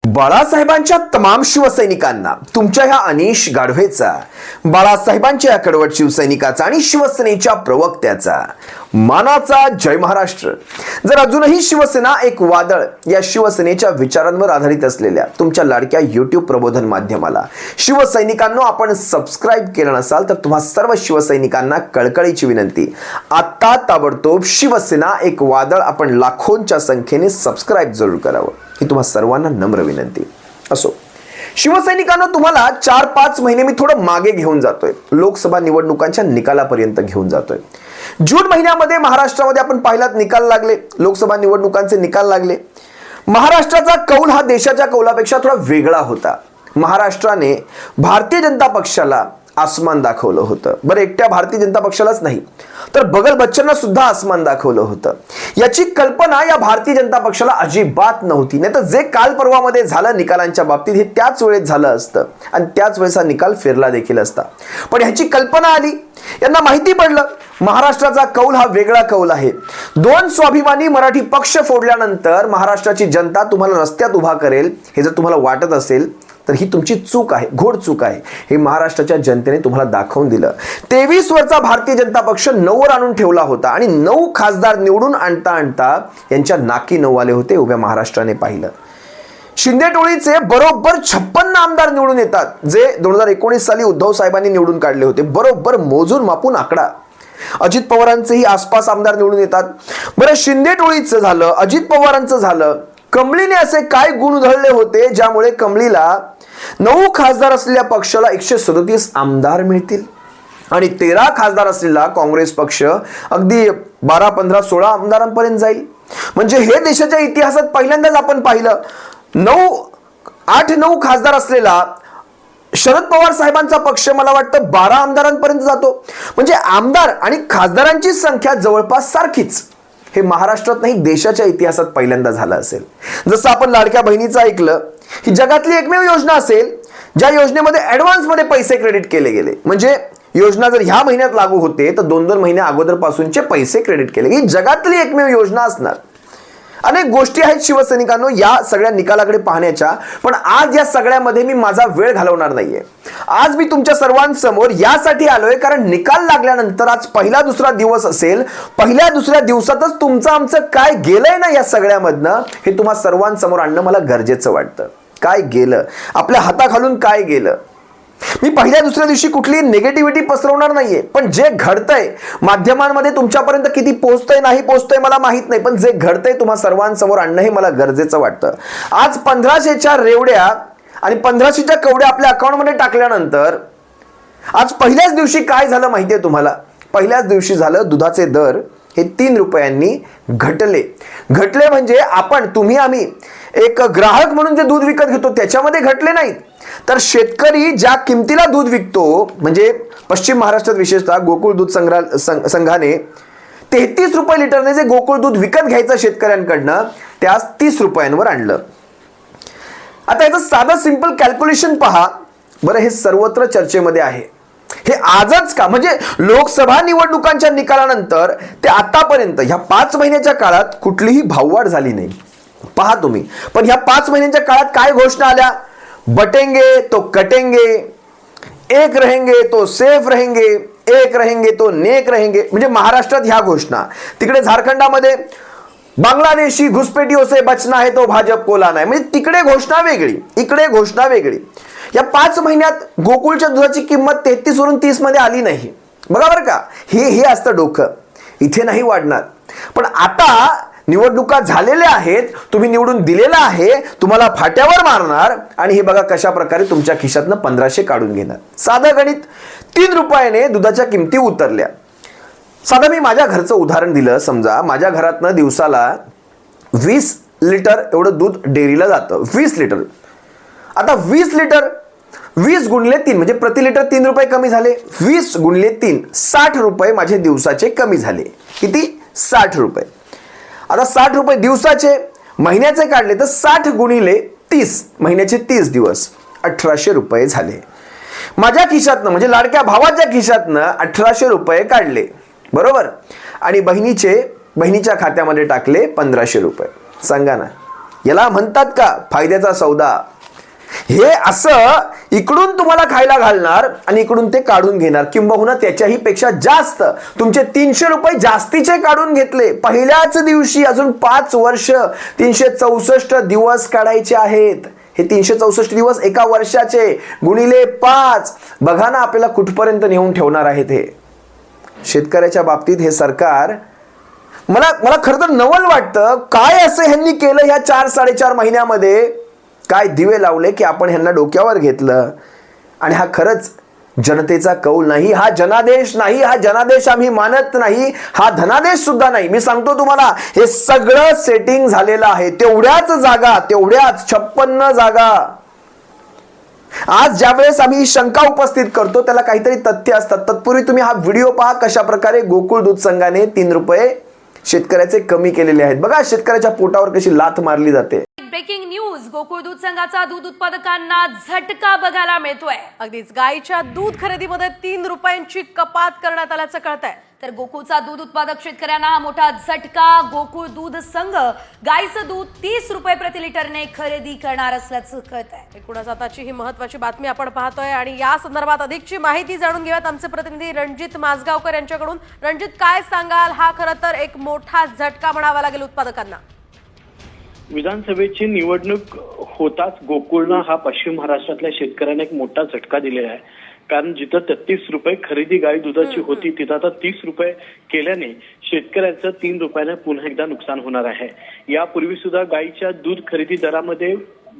बाळासाहेबांच्या तमाम शिवसैनिकांना तुमच्या ह्या अनिश गाढवेचा, बाळासाहेबांच्या या कडवट शिवसैनिकाचा आणि शिवसेनेच्या प्रवक्त्याचा मानाचा जय महाराष्ट्र. जर अजूनही शिवसेना एक वादळ या शिवसेनेच्या विचारांवर आधारित असलेल्या तुमच्या लाडक्या YouTube प्रबोधन माध्यमाला शिवसैनिकांनो आपण सबस्क्राइब केलं नसाल तर तुम्हा सर्व शिवसैनिकांना कळकळीची विनंती, आता ताबडतोब शिवसेना एक वादळ आपण लाखोंच्या संख्येने सबस्क्राइब जरूर करावं ही तुम्हा सर्वांना नम्र विनंती. असो शिवसैनिकांनो, तुम्हाला 4-5 महिने मी थोडं मागे घेऊन जातोय, लोकसभा निवडणुकांच्या निकालापर्यंत घेऊन जातोय. जून महिन्यामध्ये महाराष्ट्रामध्ये आपण पाहिलात निकाल लागले, लोकसभा निवडणुकांचे निकाल लागले. महाराष्ट्राचा कौल हा देशाच्या कौलापेक्षा थोडा वेगळा होता. महाराष्ट्राने भारतीय जनता पक्षाला आसमान दाखवलं होतं. बरं, एकट्या भारतीय जनता पक्षालाच नाही तर बगल बच्चनना सुद्धा आसमान दाखवलं होतं. याची कल्पना या भारतीय जनता पक्षाला अजिबात नव्हती. नाही तर जे काल परवामध्ये झालं निकालांच्या बाबतीत हे त्याच वेळेत झालं असतं आणि त्याच वेळेस हा निकाल फिरला देखील असता. पण ह्याची कल्पना आली, यांना माहिती पडलं महाराष्ट्राचा कौल हा वेगळा कौल आहे. 2 स्वाभिमानी मराठी पक्ष फोडल्यानंतर महाराष्ट्राची जनता तुम्हाला रस्त्यात उभा करेल हे जर तुम्हाला वाटत असेल तर ही तुमची चूक आहे, घोड चूक आहे. हे महाराष्ट्राच्या जनतेने तुम्हाला दाखवून दिलं. 23 वरचा भारतीय जनता पक्ष 9 वर आणून ठेवला होता आणि 9 खासदार निवडून आणता आणता यांच्या नाकी 9 आले होते. उभ्या महाराष्ट्राने पाहिलं. शिंदे टोळीचे बरोबर 56 आमदार निवडून येतात जे 2019 साली उद्धव साहेबांनी निवडून काढले होते. बरोबर मोजून मापून आकडा. अजित पवारांचेही आसपास आमदार निवडून येतात. बरं, शिंदे टोळीचं झालं, अजित पवारांचं झालं. कमळीने असे काय गुण उधळले होते ज्यामुळे कमळीला 9 खासदार असलेल्या पक्षाला 137 आमदार मिळतील आणि 13 खासदार असलेला काँग्रेस पक्ष अगदी 12, 15, 16 आमदारांपर्यंत जाईल. म्हणजे हे देशाच्या इतिहासात पहिल्यांदाच आपण पाहिलं. 8-9 खासदार असलेला शरद पवार साहेबांचा पक्ष मला वाटतं 12 आमदारांपर्यंत जातो. म्हणजे आमदार आणि खासदारांची संख्या जवळपास सारखीच. हे महाराष्ट्रात नाही देशाच्या इतिहासात पहिल्यांदा झालं असेल. जसं आपण लाडक्या बहिणीचं ऐकलं, ही जगातली एकमेव योजना असेल ज्या योजनेमध्ये ऍडव्हान्स मध्ये पैसे क्रेडिट केले गेले. म्हणजे योजना जर ह्या महिन्यात लागू होते तर 2-2 महिन्या अगोदरपासूनचे पैसे क्रेडिट केले. ही जगातली एकमेव योजना असणार. अनेक गोष्टी आहेत शिवसैनिकांनो या सगळ्या निकालाकडे पाहण्याच्या, पण आज या सगळ्यामध्ये मी माझा वेळ घालवणार नाहीये. आज मी तुमच्या सर्वांसमोर यासाठी आलोय कारण निकाल लागल्यानंतर आज पहिला दुसरा दिवस असेल. पहिल्या दुसऱ्या दिवसातच तुमचं आमचं काय गेलंय ना या सगळ्यामधनं हे तुम्हा सर्वांसमोर आणणं मला गरजेचं वाटतं. काय गेलं, आपल्या हाताखालून काय गेलं. मी पहिल्या दुसऱ्या दिवशी कुठली निगेटिव्हिटी पसरवणार नाहीये, पण जे घडतंय माध्यमांमध्ये तुमच्यापर्यंत किती पोहोचतंय नाही पोहोचतंय मला माहित नाही, पण जे घडतंय तुम्हा सर्वांसमोर आणणं हे मला गरजेचं वाटतं. आज 1500च्या रेवड्या आणि 1500च्या कवड्या आपल्या अकाउंटमध्ये टाकल्यानंतर आज पहिल्याच दिवशी काय झालं माहितीये तुम्हाला? पहिल्याच दिवशी झालं दुधाचे दर हे 3 रुपयांनी घटले. घटले म्हणजे आपण, तुम्ही, आम्ही एक ग्राहक म्हणून जे दूध विकत घेतो त्याच्यामध्ये घटले नाहीत, तर शेतकरी ज्या किमतीला दूध विकतो, म्हणजे पश्चिम महाराष्ट्रात विशेषतः गोकुळ दूध संघाने 33 रुपये लिटरने जे गोकुळ दूध विकत घ्यायचं शेतकऱ्यांकडनं त्यास 30 रुपयांवर आणलं. आता याचं साधं सिंपल कॅल्क्युलेशन पहा बरं. हे सर्वत्र चर्चेमध्ये आहे. हे आजच का, म्हणजे लोकसभा निवडणुकांच्या निकालानंतर ते आतापर्यंत ह्या 5 महिन्याच्या काळात कुठलीही भाववाढ झाली नाही. पहा तुम्ही. पण ह्या 5 महिन्यांच्या काळात काय घोषणा आल्या? बटेंगे तो कटेंगे, एक रहेंगे तो सेफ रहेंगे, एक रहेंगे तो नेक रहेंगे. म्हणजे महाराष्ट्रात ह्या घोषणा. तिकडे झारखंडामध्ये बांगलादेशी घुसपेटियों से बचना है तो भाजप को लाना है. म्हणजे तिकडे घोषणा वेगळी, इकडे घोषणा वेगळी. या 5 महिन्यात गोकुळच्या दुधाची किंमत 33 वरून 30 मध्ये आली नाही. बघा बरं का, हे असतं डोकं. इथे नाही वाढणार. पण आता निवडणुका झालेल्या आहेत, तुम्ही निवडून दिलेला आहे, तुम्हाला फाट्यावर मारणार आणि हे बघा कशा प्रकारे तुमच्या खिशातनं 1500 काढून घेणार. साधं गणित. 3 रुपयाने दुधाच्या किमती उतरल्या. साधं मी माझ्या घरचं उदाहरण दिलं. समजा माझ्या घरातनं दिवसाला 20 लिटर एवढं दूध डेअरीला जातं. 20 लिटर. आता 20 लिटर 20 गुणिले 3 म्हणजे प्रति लिटर 3 रुपये कमी झाले. 20 गुणिले 3 60 रुपये माझे दिवसाचे कमी झाले. किती? 60 रुपये. आता 60 रुपये दिवसाचे, महिन्याचे काढले तर 60 गुणिले 30 महिन्याचे 30 दिवस 1800 रुपये झाले. माझ्या खिशातनं म्हणजे लाडक्या भावाच्या खिशातनं 1800 रुपये काढले बरोबर, आणि बहिणीच्या खात्यामध्ये टाकले 1500 रुपये. सांगा ना याला म्हणतात का फायद्याचा सौदा? हे असं इकडून तुम्हाला खायला घालणार आणि इकडून ते काढून घेणार, किंबहुना त्याच्याही पेक्षा जास्त तुमचे 300 रुपये जास्तीचे काढून घेतले पहिल्याच दिवशी. अजून 5 वर्ष 364 दिवस काढायचे आहेत. हे 364 दिवस एका वर्षाचे गुणिले 5, बघा ना आपल्याला कुठपर्यंत नेऊन ठेवणार आहेत. हे शेतकऱ्याच्या बाबतीत हे सरकार मला खरं तर नवल वाटतं. काय असं ह्यांनी केलं ह्या 4-4.5 महिन्यामध्ये? काय दिवे लावले की आपण ह्यांना डोक्यावर घेतलं? आणि हा खरंच जनतेचा कौल नाही, हा जनादेश नाही, हा जनादेश आम्ही मानत नाही, हा धनादेश सुद्धा नाही. मी सांगतो तुम्हाला, हे सगळं सेटिंग झालेलं आहे. तेवढ्याच जागा, तेवढ्याच 56 जागा. आज ज्यावेळेस आम्ही ही शंका उपस्थित करतो त्याला काहीतरी तथ्य असतात. तत्पूर्वी तुम्ही हा व्हिडिओ पहा, कशा प्रकारे गोकुळ दूध संघाने 3 रुपये शेतकऱ्याचे कमी केलेले आहेत. बघा शेतकऱ्याच्या पोटावर कशी लाथ मारली जाते. ब्रेकिंग न्यूज, गोकुळ दूध संघाचा दूध उत्पादकांना झटका बघायला मिळतोय. अगदीच गायीच्या दूध खरेदीमध्ये 3 रुपयांची कपात करण्यात आल्याचं कळतंय. तर गोकुळचा दूध उत्पादक शेतकऱ्यांना हा मोठा झटका. गोकुळ दूध संघ गायीचं दूध 30 रुपये प्रति लिटरने खरेदी करणार असल्याचं कळतंय. एकूणच आताची ही महत्वाची बातमी आपण पाहतोय आणि या संदर्भात अधिकची माहिती जाणून घेऊयात आमचे प्रतिनिधी रणजित माजगावकर यांच्याकडून. रणजित, काय सांगाल? हा खरं तर एक मोठा झटका म्हणावा लागेल उत्पादकांना. विधानसभेची निवडणूक होताच गोकुळनं हा पश्चिम महाराष्ट्रातल्या शेतकऱ्यांना एक मोठा झटका दिलेला आहे. कारण जिथं 33 रुपये खरेदी गाई दुधाची होती तिथं आता 30 रुपये केल्याने शेतकऱ्यांचं 3 रुपयाने पुन्हा एकदा नुकसान होणार आहे. यापूर्वी सुद्धा गाईच्या दूध खरेदी दरामध्ये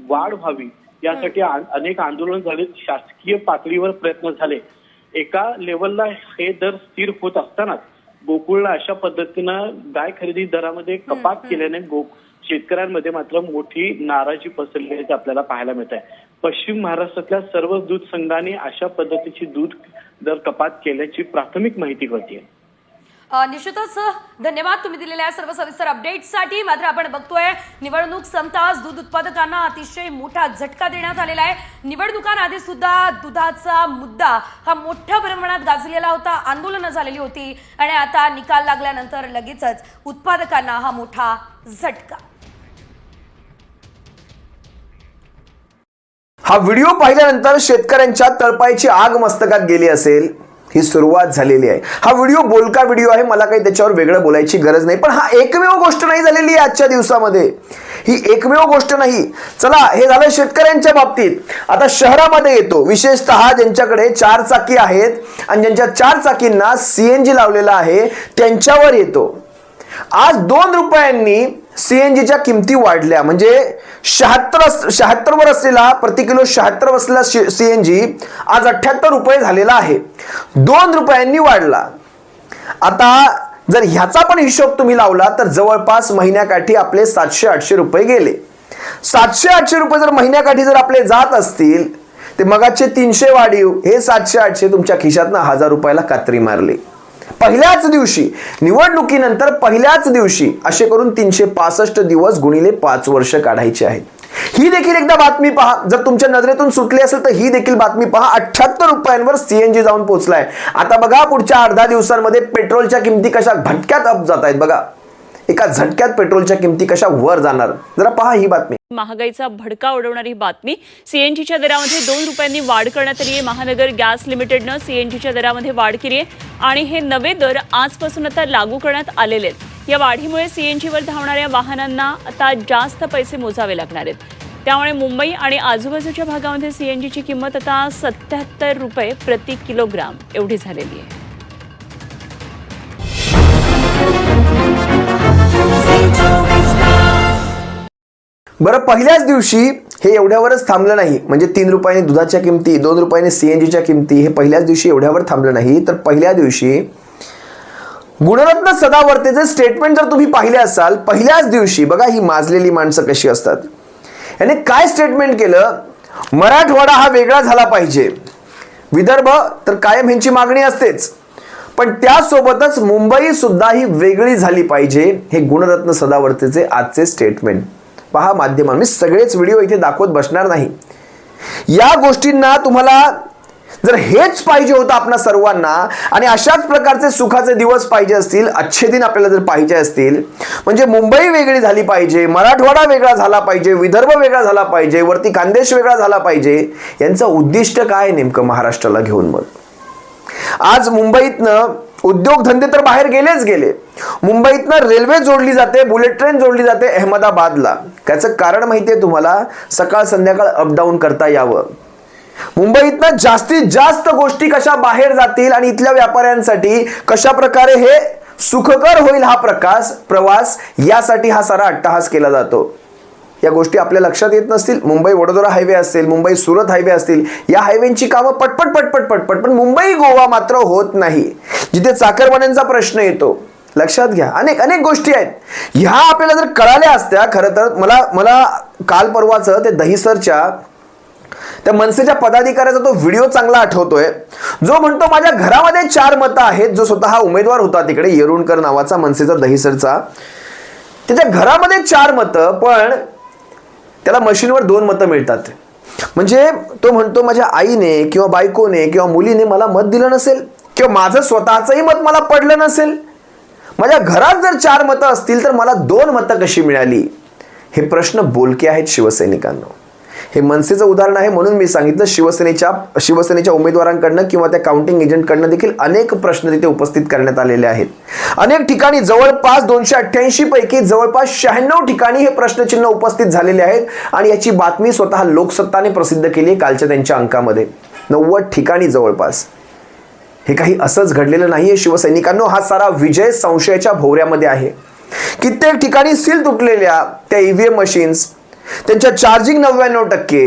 वाढ व्हावी यासाठी अनेक आंदोलन झाले, शासकीय पातळीवर प्रयत्न झाले. एका लेवलला हे दर स्थिर होत असतानाच गोकुळला अशा पद्धतीनं गाय खरेदी दरामध्ये कपात केल्याने शेतकऱ्यांमध्ये मात्र मोठी नाराजी पसरल्याचे आपल्याला पाहायला मिळत आहे. पश्चिम महाराष्ट्रातल्या सर्व दूध संघांनी अशा पद्धतीची दूध दर कपात केल्याची प्राथमिक माहिती कळते. निश्चितच धन्यवाद तुम्ही दिलेल्या सर्व सविस्तर अपडेट्ससाठी. मात्र आपण बघतोय निवडणूक संपताच दूध उत्पादकांना अतिशय मोठा झटका देण्यात आलेला आहे. निवडणुकांआधी सुद्धा दुधाचा मुद्दा हा मोठ्या प्रमाणात गाजलेला होता, आंदोलनं झालेली होती आणि आता निकाल लागल्यानंतर लगेचच उत्पादकांना हा मोठा झटका. हा व्हिडिओ पाहिल्यानंतर शेतकऱ्यांच्या तळपायची आग मस्तकात गेली असेल. ही सुरुवात झालेली आहे. हा व्हिडिओ बोलका व्हिडिओ आहे, मला काही त्याच्यावर वेगळं बोलायची गरज नाही. पण हा एकमेव गोष्ट नाही झालेली आहे आजच्या दिवसामध्ये. ही एकमेव गोष्ट नाही. चला, हे झालं शेतकऱ्यांच्या बाबतीत. आता शहरामध्ये येतो, विशेषतः ज्यांच्याकडे 4 चाकी आहेत आणि ज्यांच्या 4 चाकींना CNG लावलेला आहे त्यांच्यावर येतो. आज 2 रुपयांनी CNGच्या किमती वाढल्या. म्हणजे 76 वर असलेला प्रति किलो 76 असलेला CNG आज 78 रुपये झालेला आहे. 2 रुपयांनी वाढला. आता जर ह्याचा पण हिशोब तुम्ही लावला तर जवळपास महिन्याकाठी आपले 700-800 रुपये गेले. 700-800 रुपये जर महिन्याकाठी जर आपले जात असतील ते मगाचे 300 वाढीव, हे 700-800 तुमच्या खिशातनं 1000 रुपयाला कात्री मारली पहिल्याच दिवशी. निवडणुकीनंतर पहिल्याच दिवशी असे करून 365 दिवस गुणिले 5 वर्ष काढायचे आहेत. ही देखील एकदा बातमी पहा. जर तुमच्या नजरेतून सुटली असेल तर ही देखील बातमी पहा. 78 रुपयांवर CNG जाऊन पोहोचलाय. आता बघा पुढच्या अर्ध्या दिवसांमध्ये पेट्रोलच्या किमती कशा भटक्यात अप जात आहेत. बघा एका झटक्यात पेट्रोलच्या किमती कशा वर जाणार, जरा पहा ही बातमी. महागाईचा भडका उडवणारी बातमी. CNGच्या दरामध्ये 2 रुपयांनी वाढ करण्यात आली आहे. महानगर गॅस लिमिटेडनं CNGच्या दरामध्ये वाढ केली आहे आणि हे नवे दर आजपासून आता लागू करण्यात आलेले आहेत. या वाढीमुळे CNGवर धावणाऱ्या वाहनांना आता जास्त पैसे मोजावे लागणार आहेत. त्यामुळे मुंबई आणि आजूबाजूच्या भागामध्ये CNGची किंमत आता 77 रुपये प्रति किलोग्राम एवढी झालेली आहे. बरं, पहिल्याच दिवशी हे एवढ्यावरच थांबलं नाही. म्हणजे 3 रुपयाने दुधाच्या किमती, 2 रुपयाने CNGच्या किमती, हे पहिल्याच दिवशी एवढ्यावर थांबलं नाही. तर पहिल्या दिवशी गुणरत्न सदावर्तेचे स्टेटमेंट जर तुम्ही पाहिले असाल, पहिल्याच दिवशी बघा ही माजलेली माणसं कशी असतात. याने काय स्टेटमेंट केलं? मराठवाडा हा वेगळा झाला पाहिजे. विदर्भ तर कायम ह्यांची मागणी असतेच, पण त्यासोबतच मुंबई सुद्धा ही वेगळी झाली पाहिजे. हे गुणरत्न सदावर्तेचे आजचे स्टेटमेंट पहा माध्यमांनी. मी सगळेच व्हिडिओ इथे दाखवत बसणार नाही. या गोष्टींना तुम्हाला जर हेच पाहिजे होतं आपणा सर्वांना आणि अशाच प्रकारचे सुखाचे दिवस पाहिजे असतील, अच्छे दिन आपल्याला जर पाहिजे असतील, म्हणजे मुंबई वेगळी झाली पाहिजे, मराठवाडा वेगळा झाला पाहिजे, विदर्भ वेगळा झाला पाहिजे, वरती खानदेश वेगळा झाला पाहिजे, यांचं उद्दिष्ट काय नेमकं महाराष्ट्राला घेऊन? मग आज मुंबईतनं उद्योगधंदे तर बाहेर गेलेच गेले. मुंबईतनं रेल्वे जोडली जाते, बुलेट ट्रेन जोडली जाते अहमदाबादला. त्याचं कारण माहितीये तुम्हाला? सकाळ संध्याकाळ अपडाऊन करता यावं. मुंबईतनं जास्तीत जास्त गोष्टी कशा बाहेर जातील आणि इथल्या व्यापाऱ्यांसाठी कशा प्रकारे हे सुखकर होईल हा प्रवास, यासाठी हा सारा अट्टहास केला जातो. या गोष्टी आपल्या लक्षात येत नसतील. मुंबई वडोदरा हायवे असेल, मुंबई सुरत हायवे असतील, या हायवेची कामं पटपट पण मुंबई गोवा मात्र होत नाही. जिथे चाकरमान्यांचा प्रश्न येतो, लक्षात घ्या, अनेक गोष्टी आहेत. ह्या आपल्याला जर कळाल्या असत्या, खरं तर मला काल परवाचं ते दहिसरच्या त्या मनसेच्या पदाधिकाऱ्याचा तो व्हिडिओ चांगला आठवतोय, जो म्हणतो माझ्या घरामध्ये 4 मतं आहेत. जो स्वतः उमेदवार होता तिकडे, येरुणकर नावाचा मनसेचा दहिसरचा, त्याच्या घरामध्ये 4 मतं, पण त्याला मशीनवर 2 मतं मिळतात. म्हणजे तो म्हणतो माझ्या आईने किंवा बायकोने किंवा मुलीने मला मत दिलं नसेल किंवा माझं स्वतःचंही मत मला पडलं नसेल. माझ्या घरात जर 4 मतं असतील तर मला 2 मतं कशी मिळाली? हे प्रश्न बोलके आहेत शिवसैनिकांना. हे मनसेचं उदाहरण आहे म्हणून मी सांगितलं. शिवसेनेच्या उमेदवारांकडनं किंवा त्या काउंटिंग एजंटकडनं देखील अनेक प्रश्न तिथे उपस्थित करण्यात आलेले आहेत. अनेक ठिकाणी जवळपास 288 पैकी जवळपास 96 ठिकाणी हे प्रश्नचिन्ह उपस्थित झालेले आहेत आणि याची बातमी स्वतः लोकसत्ताने प्रसिद्ध केली आहे कालच्या त्यांच्या अंकामध्ये. 90 ठिकाणी जवळपास. हे काही असंच घडलेलं नाहीये शिवसैनिकांनो. हा सारा विजय संशयाच्या भोवऱ्यामध्ये आहे. कित्येक ठिकाणी सील तुटलेल्या त्या ईव्हीएम मशीन्स, त्यांच्या चार्जिंग 99%,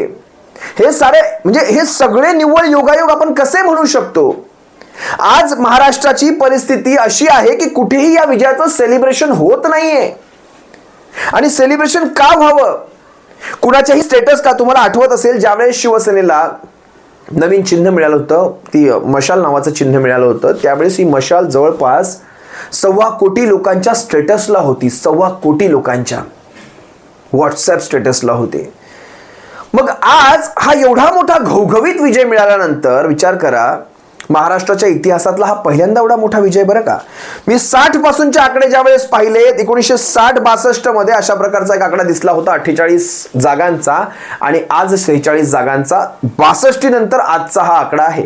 हे सारे म्हणजे हे सगळे निव्वळ योगायोग आपण कसे म्हणू शकतो? आज महाराष्ट्राची परिस्थिती अशी आहे की कुठेही या विजयाचं सेलिब्रेशन होत नाहीये. आणि सेलिब्रेशन का व्हावं? कुणाच्याही स्टेटस का? तुम्हाला आठवत असेल ज्यावेळेस शिवसेनेला नवीन चिन्ह मिळालं होतं, ती मशाल नावाचं चिन्ह मिळालं होतं, त्यावेळेस ही मशाल जवळपास 1.25 कोटी लोकांच्या स्टेटसला होती. 1.25 कोटी लोकांच्या व्हॉट्सअप स्टेटसला होते. मग आज हा एवढा मोठा घवघवीत विजय मिळाल्यानंतर विचार करा, महाराष्ट्राच्या इतिहासातला हा पहिल्यांदा एवढा मोठा विजय बरं का. मी 60 पासूनचे आकडे ज्यावेळेस पाहिले, 1960-62 मध्ये अशा प्रकारचा एक आकडा दिसला होता 48 जागांचा आणि आज 46 जागांचा. 62 नंतर आजचा हा आकडा आहे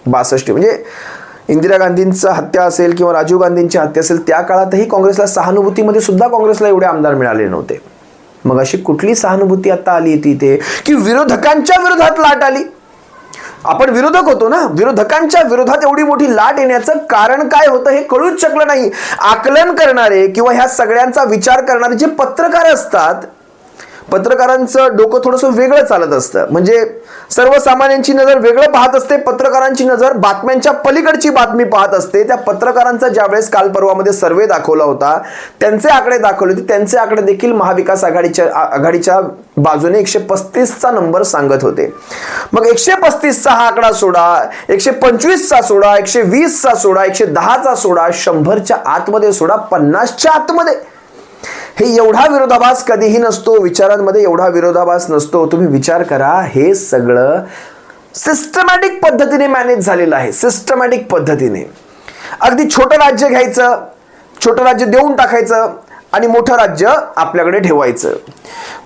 62. म्हणजे इंदिरा गांधींचा हत्या असेल किंवा राजीव गांधींची हत्या असेल, त्या काळातही काँग्रेसला सहानुभूतीमध्ये सुद्धा काँग्रेसला एवढे आमदार मिळाले नव्हते. मग अशी कुठली सहानुभूती आता आली तिथे की विरोधकांच्या विरोधात लाट आली? आपण विरोधक होतो ना, विरोधकांच्या विरोधात एवढी मोठी लाट येण्याचं कारण काय होतं हे कळूच शकलं नाही. आकलन करणारे किंवा ह्या सगळ्यांचा विचार करणारे जे पत्रकार असतात, पत्रकारांचं डोकं थोडंसं वेगळं चालत असतं. म्हणजे सर्वसामान्यांची नजर वेगळं पाहत असते, पत्रकारांची नजर बातम्यांच्या पलीकडची बातमी पाहत असते. त्या पत्रकारांचा ज्यावेळेस काल परवामध्ये सर्वे दाखवला होता, त्यांचे आकडे दाखवले होते, त्यांचे आकडे देखील महाविकास आघाडीच्या बाजूने 135चा नंबर सांगत होते. मग 135चा हा आकडा सोडा, 125चा सोडा, 120चा सोडा, 110चा सोडा, 100च्या आतमध्ये सोडा, 50च्या आतमध्ये हे एवढा विरोधाभास कधीही नसतो. विचारांमध्ये एवढा विरोधाभास नसतो. तुम्ही विचार करा, हे सगळं सिस्टमॅटिक पद्धतीने मॅनेज झालेलं आहे. सिस्टमॅटिक पद्धतीने अगदी छोटं राज्य घ्यायचं, छोटं राज्य देऊन टाकायचं आणि मोठं राज्य आपल्याकडे ठेवायचं.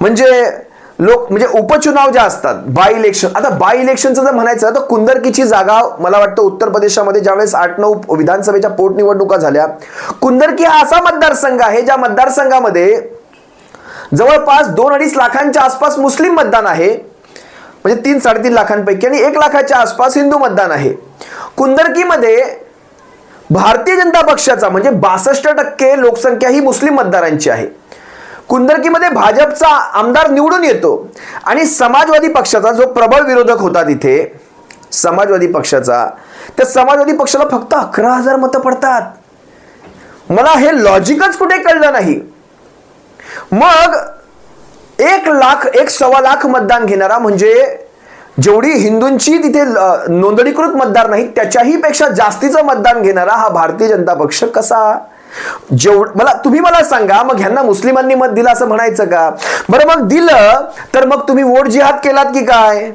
म्हणजे उपचुनाव ज्या असतात, बाय इलेक्शन. आता बाय इलेक्शनचं जर म्हणायचं तर कुंदरकीची जागा मला वाटतं उत्तर प्रदेशामध्ये ज्यावेळेस 8-9 विधानसभेच्या पोटनिवडणुका झाल्या, कुंदरकी हा असा मतदारसंघ आहे ज्या मतदारसंघामध्ये जवळपास 2-2.5 लाखांच्या आसपास मुस्लिम मतदान आहे, म्हणजे 3-3.5 लाखांपैकी, आणि 1 लाखाच्या आसपास हिंदू मतदान आहे. कुंदरकीमध्ये भारतीय जनता पक्षाचा म्हणजे 62% लोकसंख्या ही मुस्लिम मतदारांची आहे. कुंदरकीमध्ये भाजपचा आमदार निवडून येतो आणि समाजवादी पक्षाचा जो प्रबळ विरोधक होता तिथे, समाजवादी पक्षाचा, त्या समाजवादी पक्षाला फक्त 11,000 मतं पडतात. मला हे लॉजिकच कुठे कळलं नाही. मग 1 लाख 1.25 लाख मतदान घेणारा, म्हणजे जेवढी हिंदूंची तिथे नोंदणीकृत मतदार नाही त्याच्याही पेक्षा जास्तीचं मतदान घेणारा हा भारतीय जनता पक्ष कसा? तुम्ही मला सांगा, मग ह्यांना मुस्लिमांनी मत दिलं असं म्हणायचं का? बरं, मग दिलं तर मग तुम्ही वोट जिहाद केलात की काय?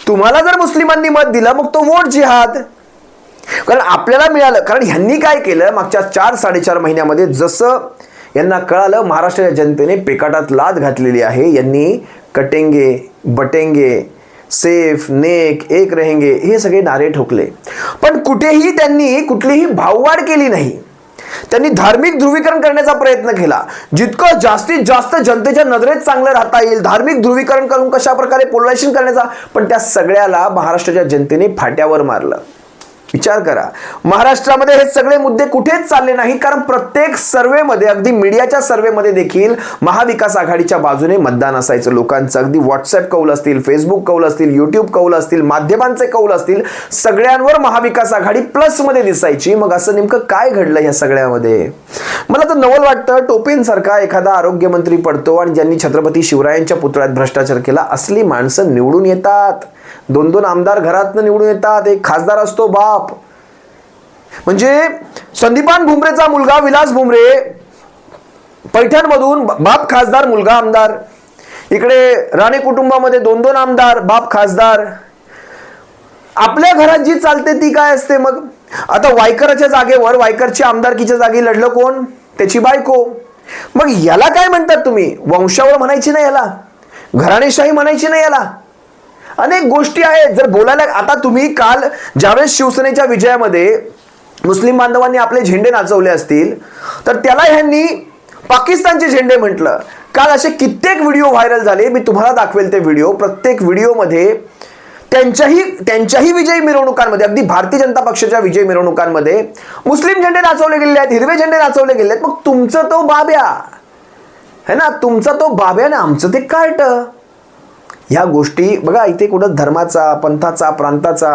तुम्हाला जर मुस्लिमांनी मत दिलं मग तो वोट जिहाद. कारण आपल्याला मिळालं, कारण ह्यांनी काय केलं मागच्या 4-4.5 महिन्यामध्ये, जसं यांना कळालं महाराष्ट्राच्या जनतेने पेकाटात लाद घातलेली आहे, यांनी कटेंगे बटेंगे सेफ नेक एक रहेंगे हे सगळे नारे ठोकले. पण कुठेही त्यांनी कुठलीही भाववाढ केली नाही. त्यांनी धार्मिक ध्रुवीकरण करण्याचा प्रयत्न केला. जितकं जास्तीत जास्त जनतेच्या नजरेत चांगलं राहता येईल धार्मिक ध्रुवीकरण करून कशा प्रकारे पोलरायझेशन करण्याचा, पण त्या सगळ्याला महाराष्ट्राच्या जनतेने फाट्यावर मारलं. विचार करा, महाराष्ट्रामध्ये हे सगळे मुद्दे कुठेच चालले नाही. कारण प्रत्येक सर्वेमध्ये, अगदी मीडियाच्या सर्वेमध्ये देखील महाविकास आघाडीच्या बाजूने मतदान असायचं लोकांचं. अगदी व्हॉट्सअप कौल असतील, फेसबुक कौल असतील, युट्यूब कौल असतील, माध्यमांचे कौल असतील, सगळ्यांवर महाविकास आघाडी प्लसमध्ये दिसायची. मग असं नेमकं काय घडलं या सगळ्यामध्ये? मला तर नवल वाटतं टोपेंसारखा एखादा आरोग्यमंत्री पडतो आणि ज्यांनी छत्रपती शिवरायांच्या पुतळ्यात भ्रष्टाचार केला, असली माणसं निवडून येतात. 2-2 आमदार घरातनं निवडून येतात. एक खासदार असतो बाप. म्हणजे संदीपान भुमरेचा मुलगा विलास भुमरे पैठणमधून बाप खासदार मुलगा आमदार. इकडे राणे कुटुंबामध्ये 2-2 आमदार बाप खासदार. आपल्या घरात जी चालते ती काय असते मग? आता वायकरच्या जागेवर, वायकरच्या आमदारकीच्या जागी लढलं कोण? त्याची बायको. मग याला काय म्हणतात तुम्ही? वंशावळ म्हणायची नाही याला, घराणेशाही म्हणायची नाही याला. अनेक गोष्टी आहेत जर बोलायला. आता तुम्ही काल ज्यावेळेस शिवसेनेच्या विजयामध्ये मुस्लिम बांधवांनी आपले झेंडे नाचवले असतील तर त्याला ह्यांनी पाकिस्तानचे झेंडे म्हटलं. काल असे कित्येक व्हिडिओ व्हायरल झाले, मी तुम्हाला दाखवेल ते व्हिडिओ. प्रत्येक व्हिडिओमध्ये त्यांच्याही विजयी मिरवणुकांमध्ये, अगदी भारतीय जनता पक्षाच्या विजयी मिरवणुकांमध्ये मुस्लिम झेंडे नाचवले गेले आहेत, हिरवे झेंडे नाचवले गेले आहेत. मग तुमचं तो बाब्या है ना, तुमचा तो बाब्या ना, आमचं ते कार्ट. ह्या गोष्टी बघा, इथे कुठं धर्माचा, पंथाचा, प्रांताचा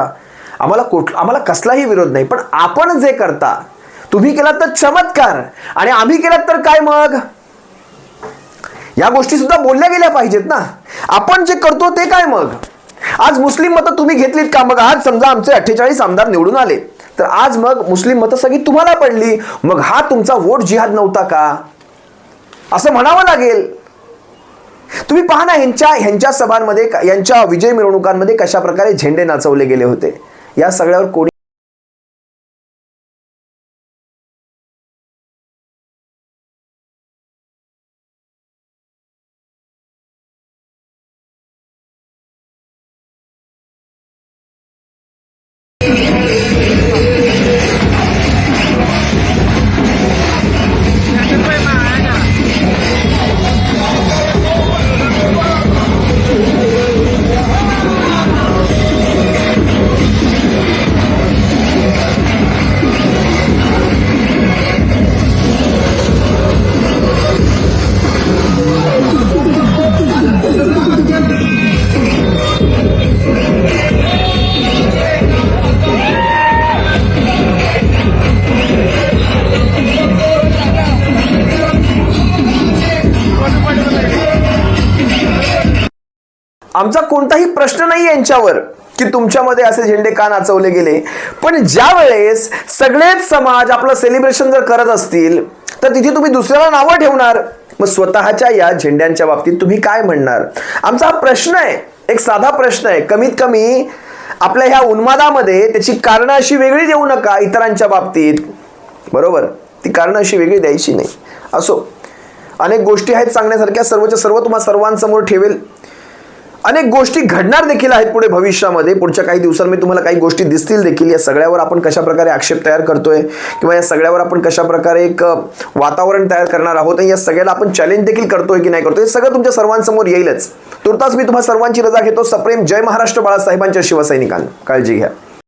आम्हाला कसलाही विरोध नाही. पण आपण जे करता, तुम्ही केलात तर चमत्कार आणि आम्ही केलात तर काय मग? या गोष्टी सुद्धा बोलल्या गेल्या पाहिजेत ना. आपण जे करतो ते काय मग? आज मुस्लिम मतं तुम्ही घेतलीत का? मग आज समजा आमचे 48 आमदार निवडून आले तर आज मग मुस्लिम मतं सगळी तुम्हाला पडली, मग हा तुमचा वोट जिहाद नव्हता का? असं म्हणावं लागेल. तुम्ही पहा ना, ह्यांच्या सभांमध्ये, यांच्या विजय मिरवणुकांमध्ये कशा प्रकारे झेंडे नाचवले गेले होते. या सगळ्यावर कोणी आमचा कोणताही प्रश्न नाही यांच्यावर की तुमच्यामध्ये असे झेंडे का नाचवले गेले. पण ज्या वेळेस सगळेच समाज आपलं सेलिब्रेशन जर करत असतील तर तिथे तुम्ही दुसऱ्याला नावं ठेवणार. मग स्वतःच्या या झेंड्यांच्या बाबतीत तुम्ही काय म्हणणार? आमचा हा प्रश्न आहे, एक साधा प्रश्न आहे. कमीत कमी आपल्या ह्या उन्मादामध्ये त्याची कारणं अशी वेगळी देऊ नका इतरांच्या बाबतीत, बरोबर? ती कारणं अशी वेगळी द्यायची नाही. असो, अनेक गोष्टी आहेत सांगण्यासारख्या, सर्वच्या सर्व तुम्हा सर्वांसमोर ठेवेल. अनेक गोष्टी घडणार देखील आहेत पुढे भविष्यामध्ये. पुढच्या काही दिवसांमध्ये तुम्हाला काही गोष्टी दिसतील देखील. या सगळ्यावर आपण कशा प्रकारे आक्षेप तयार करतोय किंवा या सगळ्यावर आपण कशा प्रकारे एक वातावरण तयार करणार आहोत आणि या सगळ्याला आपण चॅलेंज देखील करतोय की नाही करतोय, हे सगळं तुमच्या सर्वांसमोर येईलच. तुर्तास मी तुम्हा सर्वांची रजा घेतो. सप्रेम जय महाराष्ट्र बाळासाहेबांच्या शिवसैनिकांना. काळजी घ्या.